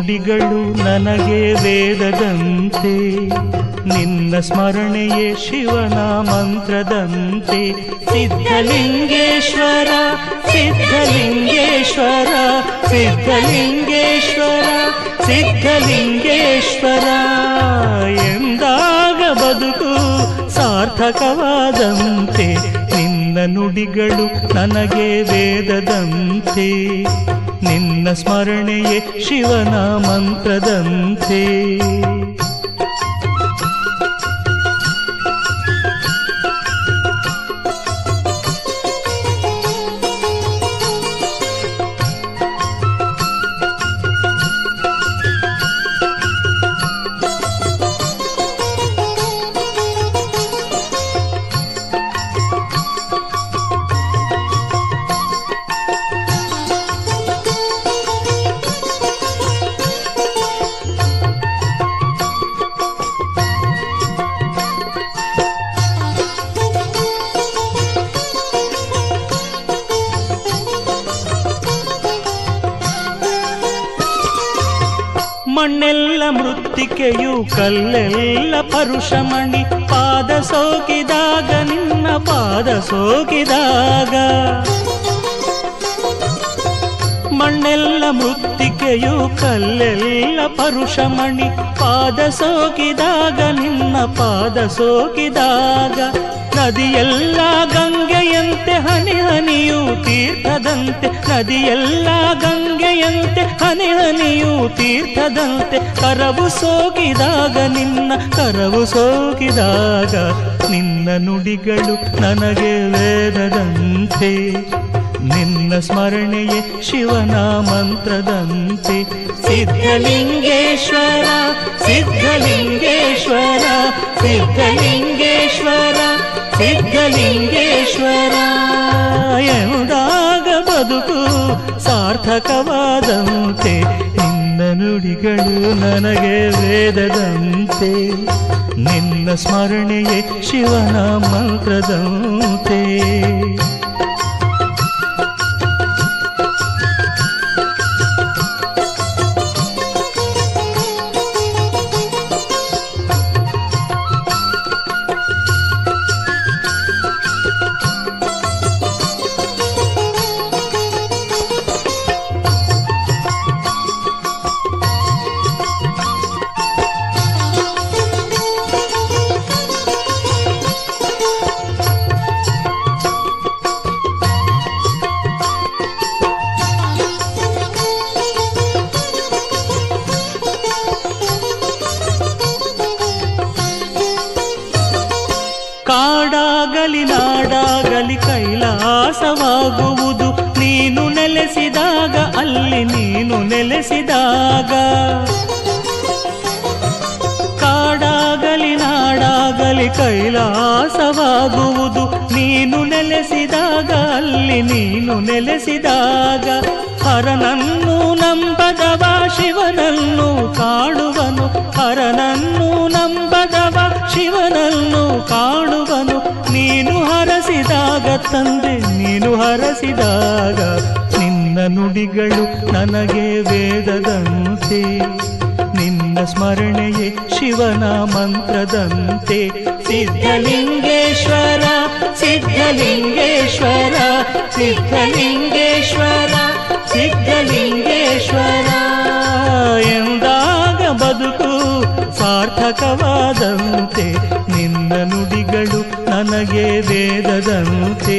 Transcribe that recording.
ನುಡಿಗಳು ನನಗೆ ವೇದದಂತೆ, ನಿನ್ನ ಸ್ಮರಣೆಯೇ ಶಿವನ ಮಂತ್ರದಂತೆ. ಸಿದ್ಧಲಿಂಗೇಶ್ವರ ಸಿದ್ಧಲಿಂಗೇಶ್ವರ ಸಿದ್ಧಲಿಂಗೇಶ್ವರ ಸಿದ್ಧಲಿಂಗೇಶ್ವರ ಎಂದಾಗ ಬದುಕು ಸಾರ್ಥಕವಾದಂತೆ. ನಿನ್ನ ನುಡಿಗಳು ನನಗೆ ವೇದದಂತೆ, ನಿನ್ನ ಸ್ಮರಣೆಯೇ ಶಿವನ ಮಂತ್ರದಂತೆ. ಮಣ್ಣೆಲ್ಲ ಮೃತ್ತಿಕೆಯು ಕಲ್ಲೆಲ್ಲ ಪರುಷಮಣಿ, ಪಾದ ಸೋಕಿದಾಗ ನಿನ್ನ ಪಾದ ಸೋಕಿದಾಗ. ಮಣ್ಣೆಲ್ಲ ಮೃತ್ತಿಕೆಯು ಕಲ್ಲೆಲ್ಲ ಪರುಷಮಣಿ, ಪಾದ ಸೋಕಿದಾಗ ನಿನ್ನ ಪಾದ ಸೋಕಿದಾಗ. ನದಿಯೆಲ್ಲ ಗಂಗೆಯಂತೆ ಹನಿ ಹನಿಯು ತೀರ್ಥದಂತೆ, ನದಿಯೆಲ್ಲ ಗಂಗೆಯಂತೆ ಹನಿ ಹನಿಯು ತೀರ್ಥದಂತೆ. ಕರವು ಸೋಕಿದಾಗ ನಿನ್ನ ಕರವು ಸೋಕಿದಾಗ, ನಿನ್ನ ನುಡಿಗಳು ನನಗೆ ವೇದದಂತೆ, ನಿನ್ನ ಸ್ಮರಣೆಯೇ ಶಿವನ ಮಂತ್ರದಂತೆ. ಸಿದ್ಧಲಿಂಗೇಶ್ವರ ಸಿದ್ಧಲಿಂಗೇಶ್ವರ ಸಿದ್ಧಲಿಂಗೇಶ್ವರ ಸಿದ್ಧಲಿಂಗೇಶ್ವರ ಎಂದಾಗ ಬದುಕು ಸಾರ್ಥಕವಾದಂತೆ. ನಿನ್ನ ನುಡಿಗಳು ನನಗೆ ವೇದದಂತೆ, ನಿನ್ನ ಸ್ಮರಣೆಯೇ ಶಿವನ ಮಂತ್ರದಂತೆ. ಕಾಡಾಗಲಿ ನಾಡಾಗಲಿ ಕೈಲಾಸವಾಗುವುದು ನೀನು ನೆಲೆಸಿದಾಗ, ಅಲ್ಲಿ ನೀನು ನೆಲೆಸಿದಾಗ. ಕಾಡಾಗಲಿ ನಾಡಾಗಲಿ ಕೈಲಾಸವಾಗುವುದು ನೀನು ನೆಲೆಸಿದಾಗ, ಅಲ್ಲಿ ನೀನು ನೆಲೆಸಿದಾಗ. ಹರನನ್ನು ನಂಬದವ ಶಿವನನ್ನು ಕಾಡುವನು, ಹರನನ್ನು ನಂಬದವ ಶಿವನನ್ನು ಕಾಡುವನು. ನೀನು ಹರಸಿದಾಗ ತಂದೆ ನೀನು ಹರಸಿದಾಗ, ನಿನ್ನ ನುಡಿಗಳು ನನಗೆ ವೇದದಂತೆ, ನಿನ್ನ ಸ್ಮರಣೆಯೇ ಶಿವನ ಮಂತ್ರದಂತೆ. ಸಿದ್ಧಲಿಂಗೇಶ್ವರ ಸಿದ್ಧಲಿಂಗೇಶ್ವರ ಸಿದ್ಧಲಿಂಗೇಶ್ವರ ಸಿದ್ಧಲಿಂಗೇಶ್ವರ ಎಂದಾಗ ಬದುಕು ಸಾರ್ಥಕವಾದಂತೆ. ನಿನ್ನ ನುಡಿಗಳು ನನಗೆ ವೇದದಂತೆ,